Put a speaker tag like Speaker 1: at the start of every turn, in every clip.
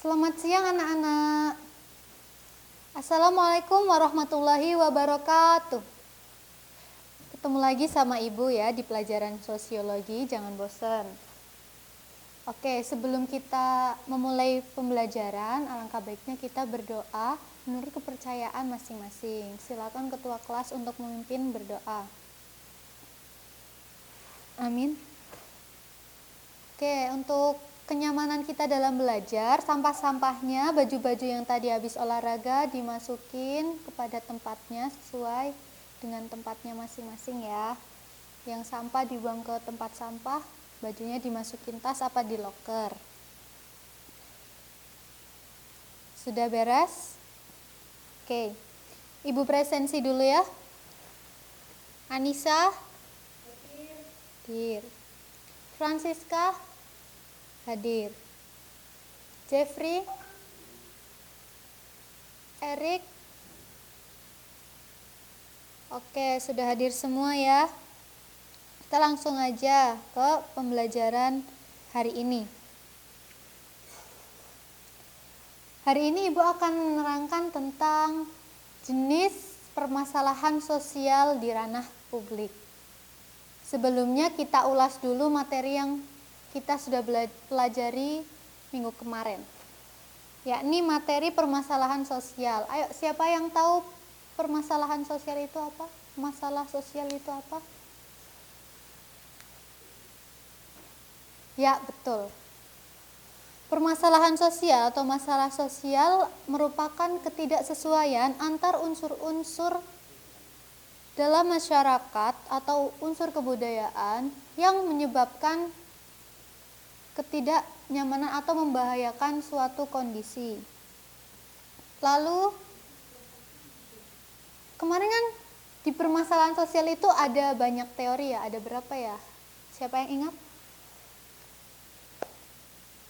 Speaker 1: Selamat siang anak-anak. Assalamualaikum warahmatullahi wabarakatuh. Ketemu lagi sama Ibu ya di pelajaran sosiologi, jangan bosan. Oke, sebelum kita memulai pembelajaran, alangkah baiknya kita berdoa menurut kepercayaan masing-masing. Silakan ketua kelas untuk memimpin berdoa. Amin. Oke, untuk kenyamanan kita dalam belajar, sampah-sampahnya, baju-baju yang tadi habis olahraga dimasukin kepada tempatnya sesuai dengan tempatnya masing-masing ya. Yang sampah dibuang ke tempat sampah, bajunya dimasukin tas apa di loker. Sudah beres? Oke, Ibu presensi dulu ya. Anissa? Hadir. Francisca? Hadir. Jeffrey? Erik? Oke, sudah hadir semua ya. Kita langsung aja ke pembelajaran hari ini. Hari ini Ibu akan menerangkan tentang jenis permasalahan sosial di ranah publik. Sebelumnya kita ulas dulu materi yang kita sudah pelajari minggu kemarin, yakni materi permasalahan sosial. Ayo, siapa yang tahu permasalahan sosial itu apa? Masalah sosial itu apa? Ya, betul. Permasalahan sosial atau masalah sosial merupakan ketidaksesuaian antar unsur-unsur dalam masyarakat atau unsur kebudayaan yang menyebabkan ketidaknyamanan atau membahayakan suatu kondisi. Lalu, kemarin kan di permasalahan sosial itu ada banyak teori ya, ada berapa ya? Siapa yang ingat?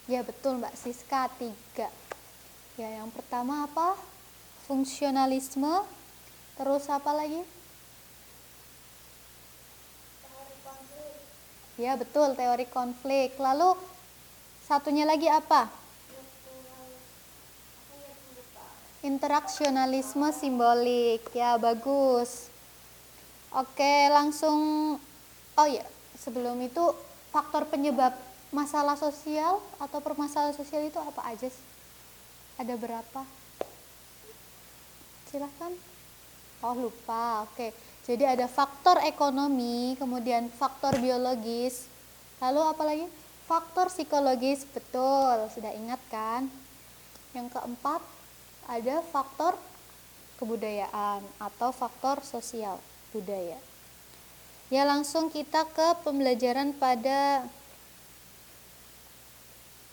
Speaker 1: Ya betul Mbak Siska, 3. Ya, yang pertama apa? Fungsionalisme. Terus apa lagi? Teori konflik. Ya betul, teori konflik. Lalu satunya lagi apa? Interaksionalisme simbolik. Ya, bagus. Oke, langsung. Oh ya, sebelum itu faktor penyebab masalah sosial atau permasalahan sosial itu apa aja sih? Ada berapa? Silahkan. Oh, lupa. Oke. Jadi ada faktor ekonomi, kemudian faktor biologis. Lalu apa lagi? Faktor psikologis. Betul, sudah ingat kan? Yang keempat, ada faktor kebudayaan atau faktor sosial budaya. Ya, langsung kita ke pembelajaran pada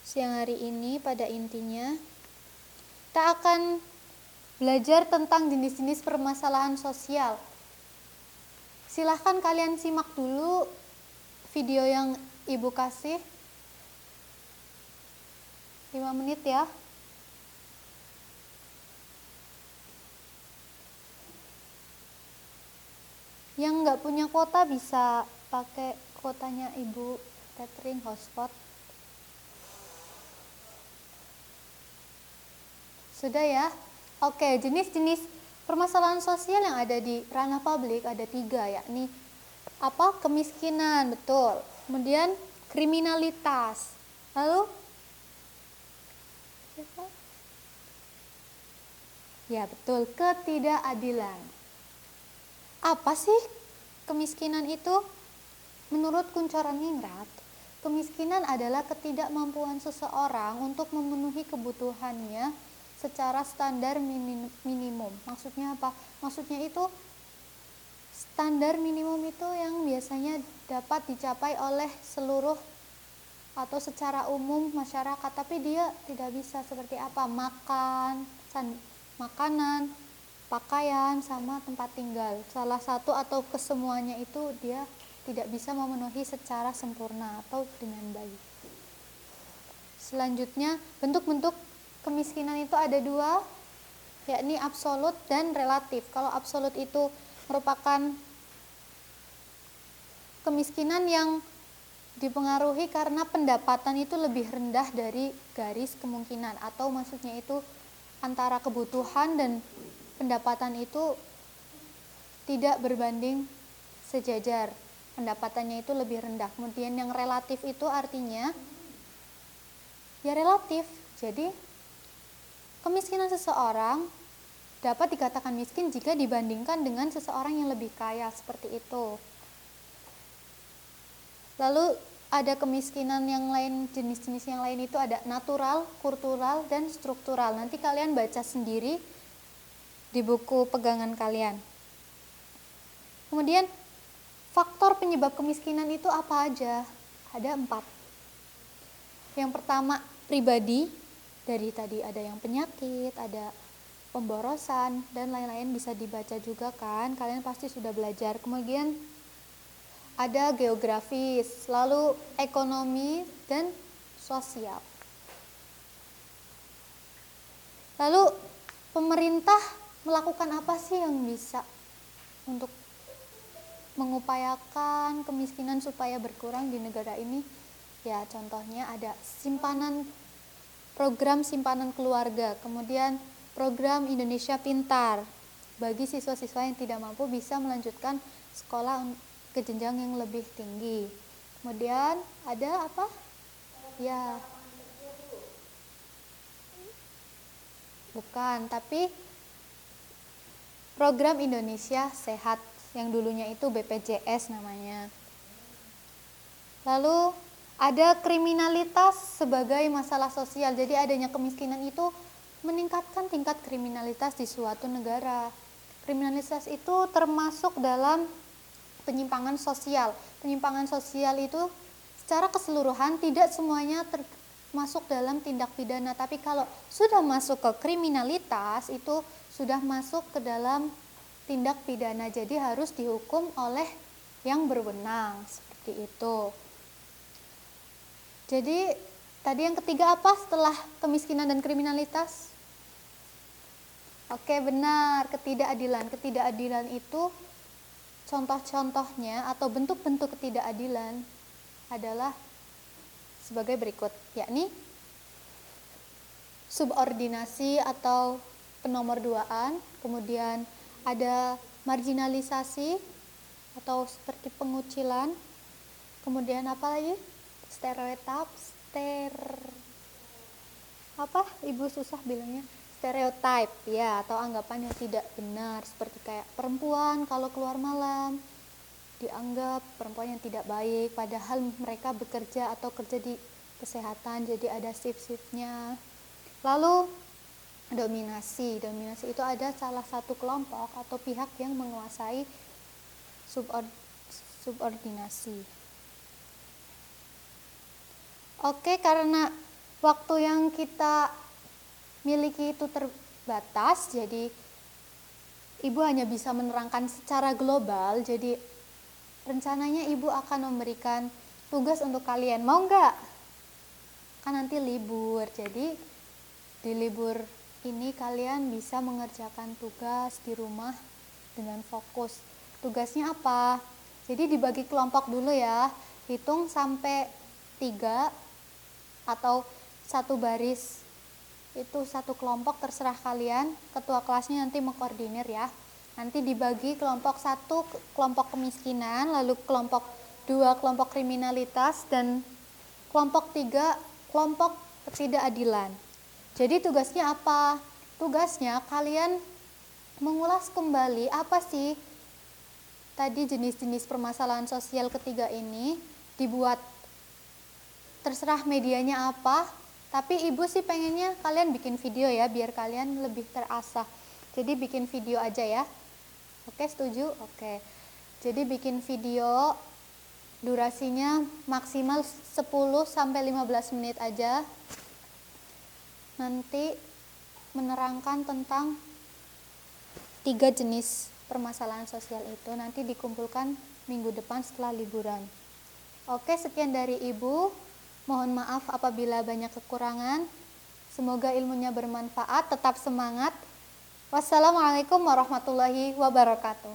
Speaker 1: siang hari ini. Pada intinya kita akan belajar tentang jenis-jenis permasalahan sosial. Silahkan kalian simak dulu video yang Ibu kasih 5 menit ya. Yang nggak punya kuota bisa pakai kuotanya Ibu Catherine hotspot. Sudah ya? Oke, jenis-jenis permasalahan sosial yang ada di ranah publik ada 3, yakni apa? Kemiskinan, betul. Kemudian kriminalitas. Lalu? Ya, betul, ketidakadilan. Apa sih kemiskinan itu? Menurut Kunchoro-Ningrat, kemiskinan adalah ketidakmampuan seseorang untuk memenuhi kebutuhannya secara standar minimum. Maksudnya apa? Maksudnya itu standar minimum itu yang biasanya dapat dicapai oleh seluruh atau secara umum masyarakat, tapi dia tidak bisa. Seperti apa? Makan, makanan, pakaian, sama tempat tinggal. Salah satu atau kesemuanya itu dia tidak bisa memenuhi secara sempurna atau dengan baik. Selanjutnya, bentuk-bentuk kemiskinan itu ada 2, yakni absolut dan relatif. Kalau absolut itu merupakan kemiskinan yang Dipengaruhi karena pendapatan itu lebih rendah dari garis kemungkinan, atau maksudnya itu antara kebutuhan dan pendapatan itu tidak berbanding sejajar, pendapatannya itu lebih rendah. Kemudian yang relatif itu artinya ya relatif, jadi kemiskinan seseorang dapat dikatakan miskin jika dibandingkan dengan seseorang yang lebih kaya, seperti itu. Lalu ada kemiskinan yang lain, jenis-jenis yang lain itu ada natural, kultural, dan struktural. Nanti kalian baca sendiri di buku pegangan kalian. Kemudian faktor penyebab kemiskinan itu apa aja? Ada 4. Yang pertama pribadi, dari tadi ada yang penyakit, ada pemborosan, dan lain-lain, bisa dibaca juga kan, kalian pasti sudah belajar. Kemudian ada geografis, lalu ekonomi dan sosial. Lalu pemerintah melakukan apa sih yang bisa untuk mengupayakan kemiskinan supaya berkurang di negara ini? Ya, contohnya ada program simpanan keluarga, kemudian program Indonesia Pintar bagi siswa-siswa yang tidak mampu bisa melanjutkan sekolah ke jenjang yang lebih tinggi. Kemudian ada apa? Ya, bukan, tapi program Indonesia Sehat yang dulunya itu BPJS namanya. Lalu ada kriminalitas sebagai masalah sosial. Jadi adanya kemiskinan itu meningkatkan tingkat kriminalitas di suatu negara. Kriminalitas itu termasuk dalam penyimpangan sosial. Penyimpangan sosial itu secara keseluruhan tidak semuanya termasuk dalam tindak pidana, tapi kalau sudah masuk ke kriminalitas itu sudah masuk ke dalam tindak pidana, jadi harus dihukum oleh yang berwenang, seperti itu. Jadi tadi yang ketiga apa setelah kemiskinan dan kriminalitas? Oke, benar, ketidakadilan. Ketidakadilan itu contoh-contohnya atau bentuk-bentuk ketidakadilan adalah sebagai berikut, yakni subordinasi atau penomorduaan, kemudian ada marginalisasi atau seperti pengucilan, kemudian apa lagi? Stereotip, Ibu susah bilangnya, stereotip ya, atau anggapan yang tidak benar, seperti kayak perempuan kalau keluar malam dianggap perempuan yang tidak baik, padahal mereka bekerja atau kerja di kesehatan, jadi ada shift-shiftnya. Lalu dominasi itu ada salah satu kelompok atau pihak yang menguasai subordinasi. Oke, karena waktu yang kita miliki itu terbatas, jadi Ibu hanya bisa menerangkan secara global. Jadi rencananya Ibu akan memberikan tugas untuk kalian. Mau nggak? Kan nanti libur, jadi di libur ini kalian bisa mengerjakan tugas di rumah dengan fokus. Tugasnya apa? Jadi dibagi kelompok dulu ya, hitung sampai 3 atau satu baris, itu satu kelompok, terserah kalian, ketua kelasnya nanti mengkoordinir ya. Nanti dibagi kelompok 1 kelompok kemiskinan, lalu kelompok 2 kelompok kriminalitas, dan kelompok 3 kelompok ketidakadilan. Jadi tugasnya apa? Tugasnya kalian mengulas kembali apa sih tadi jenis-jenis permasalahan sosial ketiga ini, dibuat, terserah medianya apa, tapi Ibu sih pengennya kalian bikin video ya, biar kalian lebih terasah. Jadi bikin video aja ya. Oke, setuju? Oke. Jadi bikin video, durasinya maksimal 10-15 menit aja. Nanti menerangkan tentang 3 jenis permasalahan sosial itu, nanti dikumpulkan minggu depan setelah liburan. Oke, sekian dari Ibu. Mohon maaf apabila banyak kekurangan. Semoga ilmunya bermanfaat. Tetap semangat. Wassalamualaikum warahmatullahi wabarakatuh.